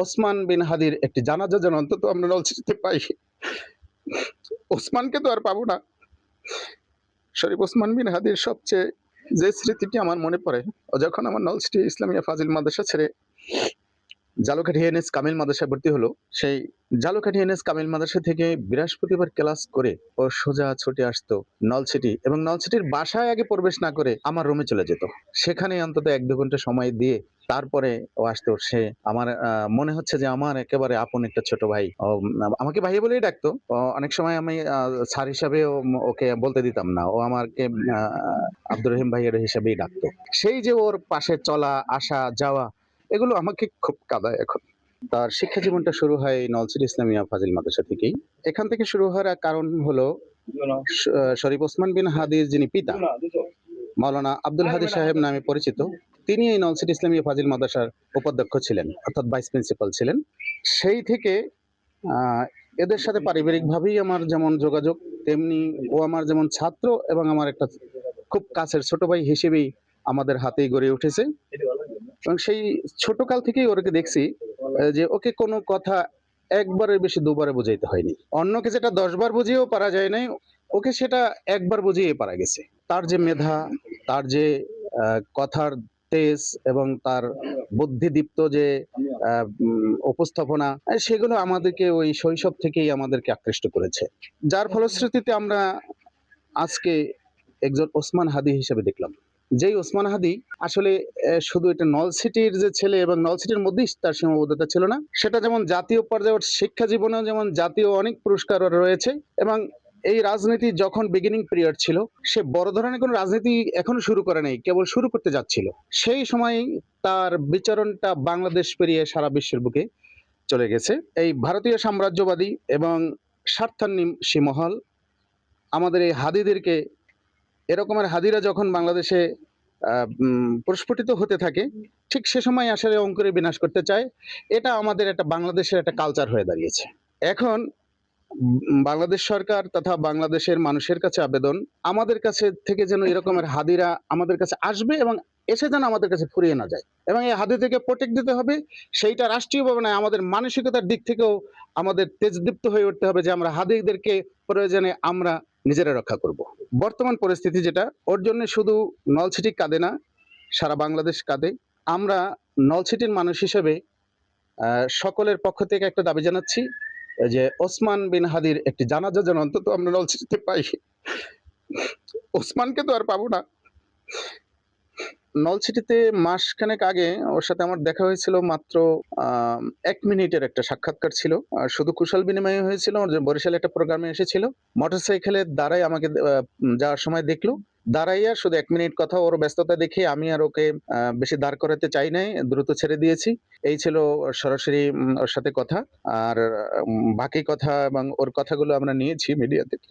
ওসমান বিন হাদির একটি জানাজা যেন অন্তত আমরা নলছিটিতে পাই। ওসমানকে তো আর পাবো না। শরীফ ওসমান বিন হাদির সবচেয়ে যে স্মৃতিটি আমার মনে পড়ে, ও যখন আমার নলছিটি ইসলামিয়া ফাজিল মাদ্রাসা ছেড়ে জালুকাঠি এনএস কামিল মাদ্রাসায় ভর্তি হলো, সেই জালুকাঠি এনএস কামিল মাদ্রাসা থেকে বৃহস্পতিবার ক্লাস করে ও সোজা ছুটে আসতো নলছিটি, এবং নলছিটির বাসায় আগে প্রবেশ না করে আমার রুমে চলে যেত। সেখানে অন্তত 1-2 ঘন্টা সময় দিয়ে তারপরে ও আসতো। সে আমার মনে হচ্ছে যে আমার একেবারে আপন একটা ছোট ভাই। ও আমাকে ভাইয়া বলেই ডাকতো। অনেক সময় আমি স্যার হিসাবেও ওকে বলতে দিতাম না। ও আমাকে আব্দুর রহিম ভাইয়ের হিসাবেই ডাকতো। সেই যে ওর পাশে চলা, আসা, যাওয়া, এগুলো আমাকে খুব কাঁদায় এখন। তার শিক্ষা জীবনটা শুরু হয় নলছিটি ইসলামিয়া ফাজিল মাদ্রাসা থেকেই। এখান থেকে শুরু হওয়ার কারণ হলো শরীফ ওসমান বিন হাদির যিনি পিতা, মাওলানা আব্দুল হাদী সাহেব নামে পরিচিত, তিনি এই নলছিটি ইসলামিয়া ফাজিল মাদ্রাসার উপাধ্যক্ষ ছিলেন, অর্থাৎ ভাইস প্রিন্সিপাল ছিলেন। সেই থেকে আহ, এদের সাথে পারিবারিকভাবেই আমার যেমন যোগাযোগ, তেমনি ও আমার যেমন ছাত্র এবং আমার একটা খুব কাছের ছোট ভাই হিসেবেই আমাদের হাতেই গড়ে উঠেছে। এবং সেই ছোটকাল থেকেই ওকে দেখছি যে ওকে কোনো কথা একবারের বেশি দুবারে বুঝাইতে হয়নি। অন্যকে যেটা 10 বার বুঝিয়েও পারা যায় নাই, ওকে সেটা একবার বুঝিয়ে পারা গেছে। তার যে মেধা, তার যে কথার তেজ এবং তার বুদ্ধিদীপ্ত যে উপস্থাপনা, সেগুলো আমাদেরকে ওই শৈশব থেকেই আমাদেরকে আকৃষ্ট করেছে। যার ফলশ্রুতিতে আমরা আজকে একজন ওসমান হাদী হিসেবে দেখলাম। যেই ওসমান হাদী আসলে শুধু এটা নলছিটির যে ছেলে এবং নলছিটির মধ্যেই তার সীমাবদ্ধতা ছিল না, সেটা যেমন জাতীয় পর্যায়ে ওর শিক্ষা জীবনেও যেমন জাতীয় অনেক পুরস্কার ওর রয়েছে, এবং এই রাজনীতি যখন বিগিনিং পিরিয়ড ছিল, সে বড় ধরনের কোনো রাজনীতি এখনো শুরু করে নাই, কেবল শুরু করতে যাচ্ছিল। সেই সময় তার বিচরণটা বাংলাদেশ পেরিয়ে সারা বিশ্বের বুকে চলে গেছে। এই ভারতীয় সাম্রাজ্যবাদী এবং স্বার্থান্বেষী মহল আমাদের এই হাদীদেরকে, এরকমের হাদিরা যখন বাংলাদেশে প্রস্ফুটিত হতে থাকে, ঠিক সে সময় আসলে অঙ্কুরে বিনাশ করতে চায়। এটা আমাদের একটা বাংলাদেশের একটা কালচার হয়ে দাঁড়িয়েছে এখন। বাংলাদেশ সরকার তথা বাংলাদেশের মানুষের কাছে আবেদন, আমাদের কাছে থেকে যেন এরকমের হাদিরা আমাদের কাছে আসবে এবং এসে যেন আমাদের কাছে ফুরিয়ে না যায়, এবং এই হাদি থেকে প্রোটেক্ট দিতে হবে। সেইটা রাষ্ট্রীয়ভাবে নয়, আমাদের মানসিকতার দিক থেকেও আমাদের তেজদীপ্ত হয়ে উঠতে হবে যে আমরা হাদিদেরকে প্রয়োজনে আমরা নিজেরা রক্ষা করব। বর্তমান পরিস্থিতি যেটা, ওর জন্য শুধু নলছিটি কাঁদে না, সারা বাংলাদেশ কাঁদে। আমরা নলছিটির মানুষ হিসেবে সকলের পক্ষ থেকে একটা দাবি জানাচ্ছি যে ওসমান বিন হাদির একটি জানাজা যেন অন্তত আমরা নলছিটিতে পাই। ওসমানকে তো আর পাবো না। নলছিটিতে মাসখানেক আগে ওর সাথে আমার দেখা হয়েছিল, মাত্র 1 মিনিটের একটা সাক্ষাৎকার ছিল। শুধু কুশল বিনিময় হয়েছিল। ওর যে বরিশালে একটা প্রোগ্রামে এসেছিল, মোটরসাইকেলের দ্বারাই আমাকে যাওয়ার সময় দেখলো, দাঁড়াইয়া শুধু 1 মিনিট কথা। ওর ব্যস্ততা দেখে আমি আর ওকে বেশি দাঁড় করাতে চাই নাই, দ্রুত ছেড়ে দিয়েছি। এই ছিল সরাসরি ওর সাথে কথা। আর বাকি কথা এবং ওর কথাগুলো আমরা নিয়েছি মিডিয়া থেকে।